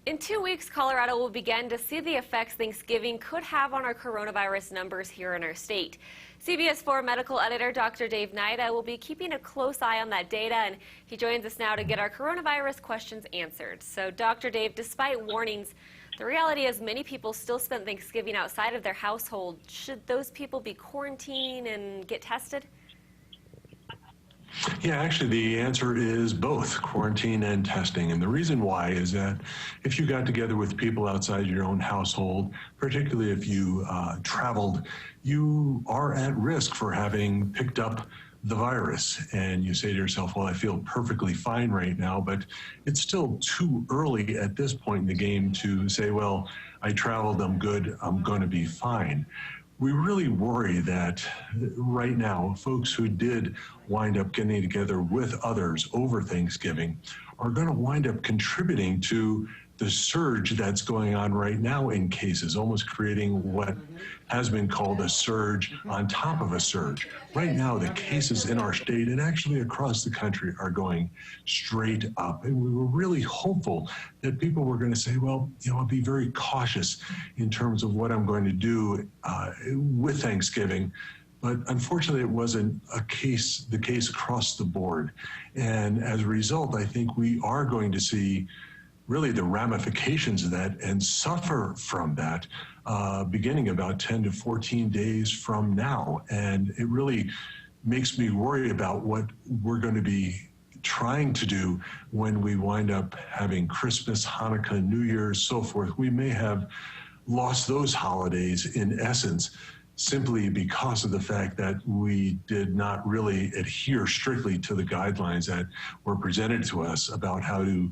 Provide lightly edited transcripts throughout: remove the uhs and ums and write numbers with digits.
In 2 weeks, Colorado will begin to see the effects Thanksgiving could have on our coronavirus numbers here in our state. CBS 4 medical editor Dr. Dave Hnida will be keeping a close eye on that data, and he joins us now to get our coronavirus questions answered. So, Dr. Dave, despite warnings, the reality is many people still spend Thanksgiving outside of their household. Should those people be quarantined and get tested? Yeah, actually, the answer is both quarantine and testing. And the reason why is that if you got together with people outside your own household, particularly if you traveled, you are at risk for having picked up the virus. And you say to yourself, well, I feel perfectly fine right now, but it's still too early at this point in the game to say, well, I traveled, I'm good, I'm going to be fine. We really worry that right now, folks who did wind up getting together with others over Thanksgiving are going to wind up contributing to the surge that's going on right now in cases, almost creating what has been called a surge on top of a surge. Right now, the cases in our state and actually across the country are going straight up. And we were really hopeful that people were going to say, well, I'll be very cautious in terms of what I'm going to do with Thanksgiving. But unfortunately, it wasn't the case across the board. And as a result, I think we are going to see really the ramifications of that and suffer from that beginning about 10 to 14 days from now. And it really makes me worry about what we're going to be trying to do when we wind up having Christmas, Hanukkah, New Year's, so forth. We may have lost those holidays in essence simply because of the fact that we did not really adhere strictly to the guidelines that were presented to us about how to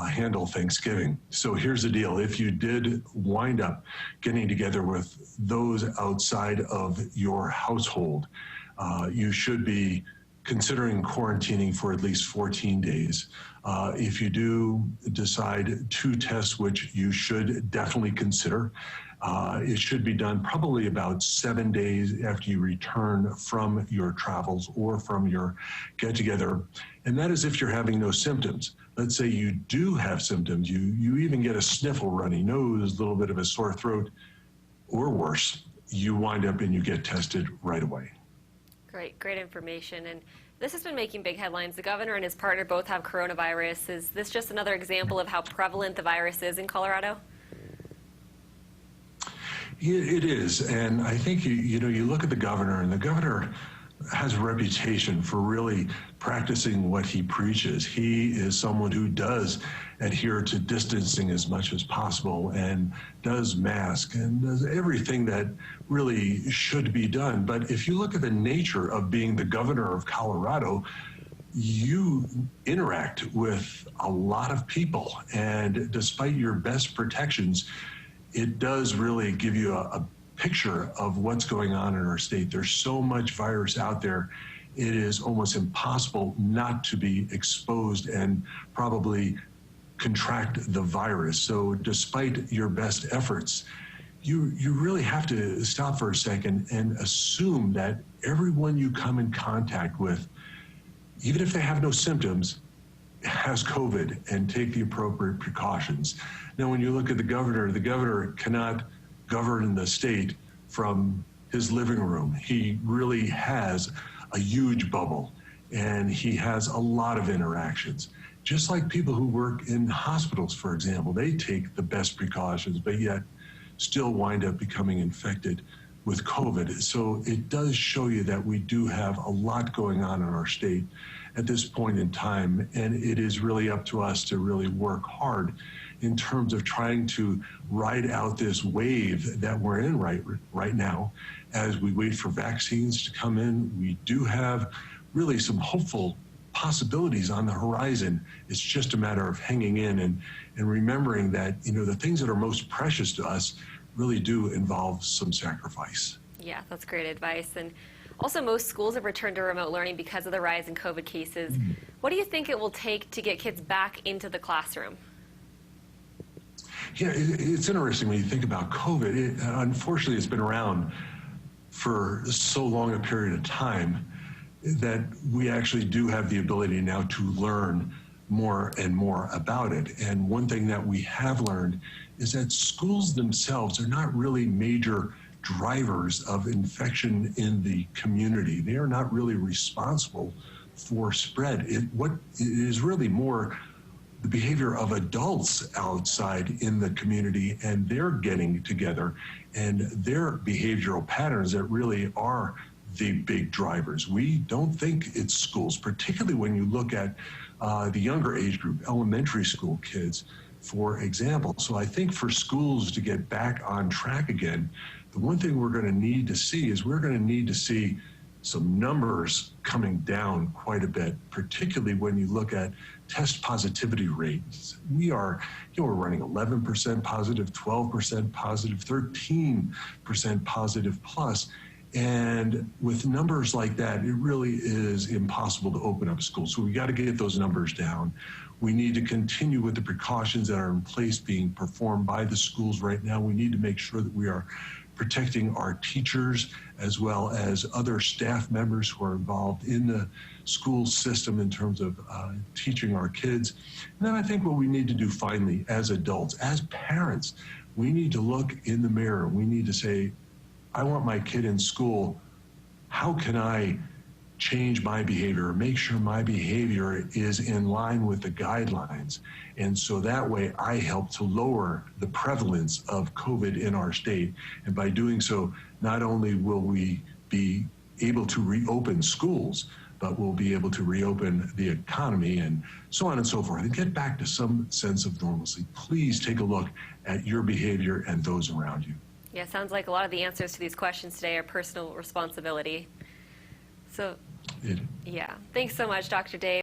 handle Thanksgiving. So here's the deal. If you did wind up getting together with those outside of your household, you should be considering quarantining for at least 14 days. If you do decide to test, which you should definitely consider, it should be done probably about 7 days after you return from your travels or from your get-together. And that is if you're having no symptoms. Let's say you do have symptoms, you even get a sniffle, runny nose, a little bit of a sore throat, or worse, you wind up and you get tested right away. Great information. And this has been making big headlines. The governor and his partner both have coronavirus. Is this just another example of how prevalent the virus is in Colorado? It is, and I think you look at the governor, and the governor has a reputation for really practicing what he preaches. He is someone who does adhere to distancing as much as possible and does mask and does everything that really should be done. But if you look at the nature of being the governor of Colorado, you interact with a lot of people, and despite your best protections, it does really give you a picture of what's going on in our state. There's so much virus out there, it is almost impossible not to be exposed and probably contract the virus. So despite your best efforts, you really have to stop for a second and assume that everyone you come in contact with, even if they have no symptoms, has COVID, and take the appropriate precautions. Now, when you look at the governor cannot govern the state from his living room. He really has a huge bubble, and he has a lot of interactions. Just like people who work in hospitals, for example, they take the best precautions, but yet still wind up becoming infected with COVID. So it does show you that we do have a lot going on in our state at this point in time, and it is really up to us to really work hard in terms of trying to ride out this wave that we're in right now as we wait for vaccines to come in. We do have really some hopeful possibilities on the horizon. It's just a matter of hanging in and remembering that, the things that are most precious to us really do involve some sacrifice. Yeah, that's great advice. And also, most schools have returned to remote learning because of the rise in COVID cases. What do you think it will take to get kids back into the classroom? Yeah, it's interesting when you think about COVID. Unfortunately, it's been around for so long a period of time that we actually do have the ability now to learn more and more about it. And one thing that we have learned is that schools themselves are not really major drivers of infection in the community. They are not really responsible for spread. What it is really more the behavior of adults outside in the community, and they're getting together, and their behavioral patterns that really are the big drivers. We don't think it's schools, particularly when you look at the younger age group, elementary school kids, for example. So I think for schools to get back on track again, the one thing we're going to need to see is we're going to need to see some numbers coming down quite a bit, particularly when you look at test positivity rates. We're running 11% positive, 12% positive, 13% positive plus. And with numbers like that, it really is impossible to open up schools. So we got to get those numbers down. We need to continue with the precautions that are in place being performed by the schools right now. We need to make sure that we are protecting our teachers as well as other staff members who are involved in the school system in terms of teaching our kids. And then I think what we need to do finally as adults, as parents, we need to look in the mirror. We need to say, I want my kid in school. How can I change my behavior, make sure my behavior is in line with the guidelines? And so that way I help to lower the prevalence of COVID in our state. And by doing so, not only will we be able to reopen schools, but we'll be able to reopen the economy and so on and so forth and get back to some sense of normalcy. Please take a look at your behavior and those around you. Yeah, sounds like a lot of the answers to these questions today are personal responsibility. So, yeah, thanks so much, Dr. Dave.